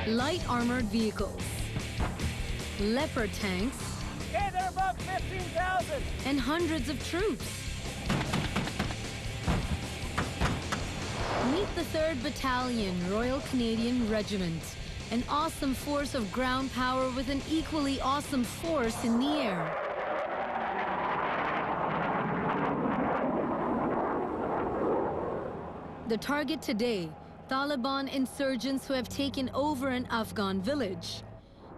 light armored vehicles, Leopard tanks, Okay, they're above 15,000. and hundreds of troops. Meet the 3rd Battalion, Royal Canadian Regiment, an awesome force of ground power with an equally awesome force in the air. The target today, Taliban insurgents who have taken over an Afghan village.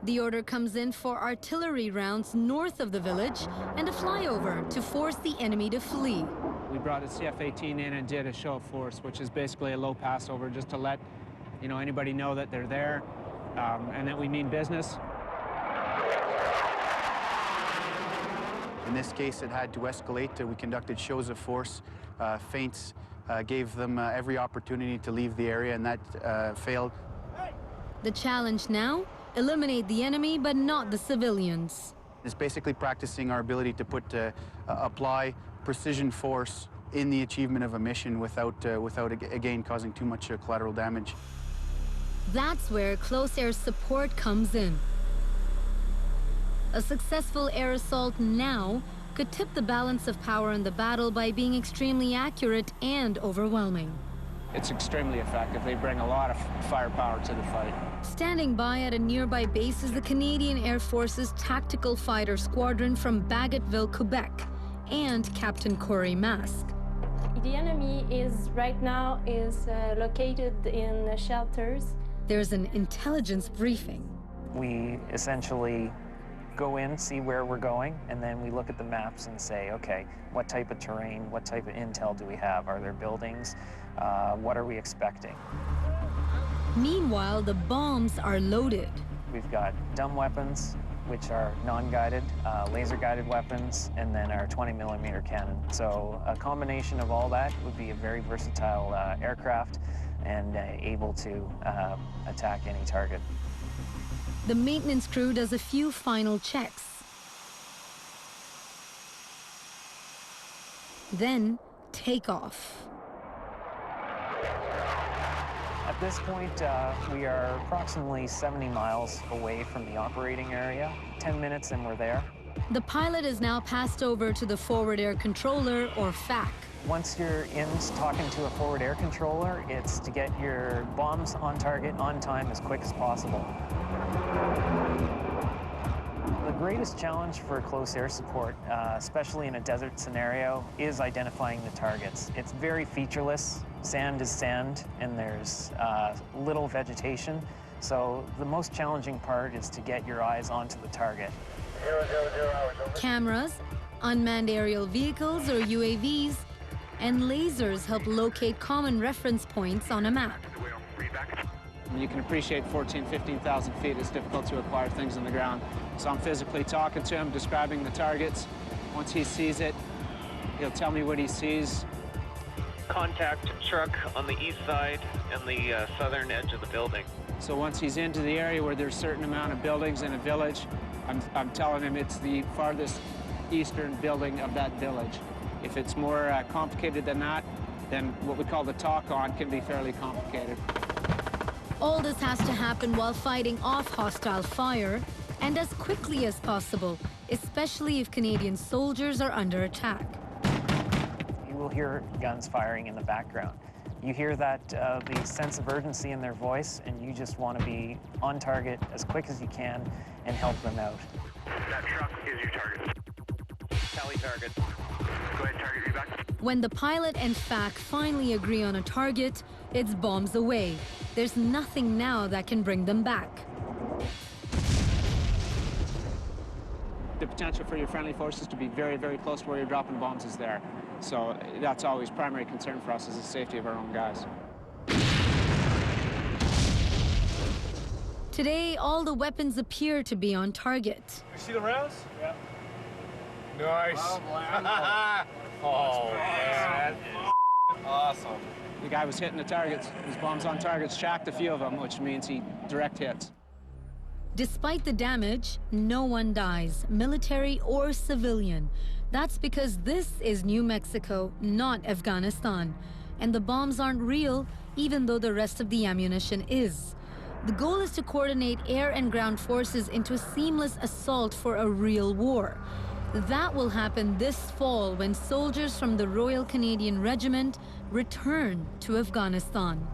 The order comes in for artillery rounds north of the village and a flyover to force the enemy to flee. We brought a CF-18 in and did a show of force, which is basically a low passover, just to let anybody know that they're there and that we mean business. In this case, it had to escalate. We conducted shows of force, feints, gave them every opportunity to leave the area, and that failed. The challenge now, eliminate the enemy, but not the civilians. It's basically practicing our ability to apply precision force in the achievement of a mission without again, causing too much collateral damage. That's where close air support comes in. A successful air assault now could tip the balance of power in the battle by being extremely accurate and overwhelming. It's extremely effective. They bring a lot of firepower to the fight. Standing by at a nearby base is the Canadian Air Force's Tactical Fighter Squadron from Bagotville, Quebec, and Captain Corey Mask. The enemy is right now located in the shelters. There's an intelligence briefing. We essentially go in, see where we're going, and then we look at the maps and say, okay, what type of terrain, what type of intel do we have? Are there buildings? What are we expecting? Meanwhile, the bombs are loaded. We've got dumb weapons, which are non-guided, laser-guided weapons, and then our 20-millimeter cannon. So a combination of all that would be a very versatile aircraft and able to attack any target. The maintenance crew does a few final checks. Then, take off. At this point, we are approximately 70 miles away from the operating area. 10 minutes and we're there. The pilot is now passed over to the Forward Air Controller, or FAC. Once you're in talking to a forward air controller, it's to get your bombs on target, on time, as quick as possible. The greatest challenge for close air support, especially in a desert scenario, is identifying the targets. It's very featureless. Sand is sand, and there's little vegetation. So the most challenging part is to get your eyes onto the target. Cameras, unmanned aerial vehicles or UAVs, and lasers help locate common reference points on a map. You can appreciate 14,000, 15,000 feet. It's difficult to acquire things on the ground. So I'm physically talking to him, describing the targets. Once he sees it, he'll tell me what he sees. Contact truck on the east side and the southern edge of the building. So once he's into the area where there's a certain amount of buildings in a village, I'm telling him it's the farthest eastern building of that village. If it's more complicated than that, then what we call the talk-on can be fairly complicated. All this has to happen while fighting off hostile fire and as quickly as possible, especially if Canadian soldiers are under attack. You will hear guns firing in the background. You hear that the sense of urgency in their voice, and you just want to be on target as quick as you can and help them out. That truck is your target. Tally target. Go ahead, target feedback. When the pilot and FAC finally agree on a target, it's bombs away. There's nothing now that can bring them back. The potential for your friendly forces to be very, very close to where you're dropping bombs is there. So that's always primary concern for us, is the safety of our own guys. Today, all the weapons appear to be on target. You see the rounds? Yeah. Nice. Oh, man. Awesome. The guy was hitting the targets. His bombs on targets, shacked a few of them, which means he direct hits. Despite the damage, no one dies, military or civilian. That's because this is New Mexico, not Afghanistan. And the bombs aren't real, even though the rest of the ammunition is. The goal is to coordinate air and ground forces into a seamless assault for a real war. That will happen this fall when soldiers from the Royal Canadian Regiment return to Afghanistan.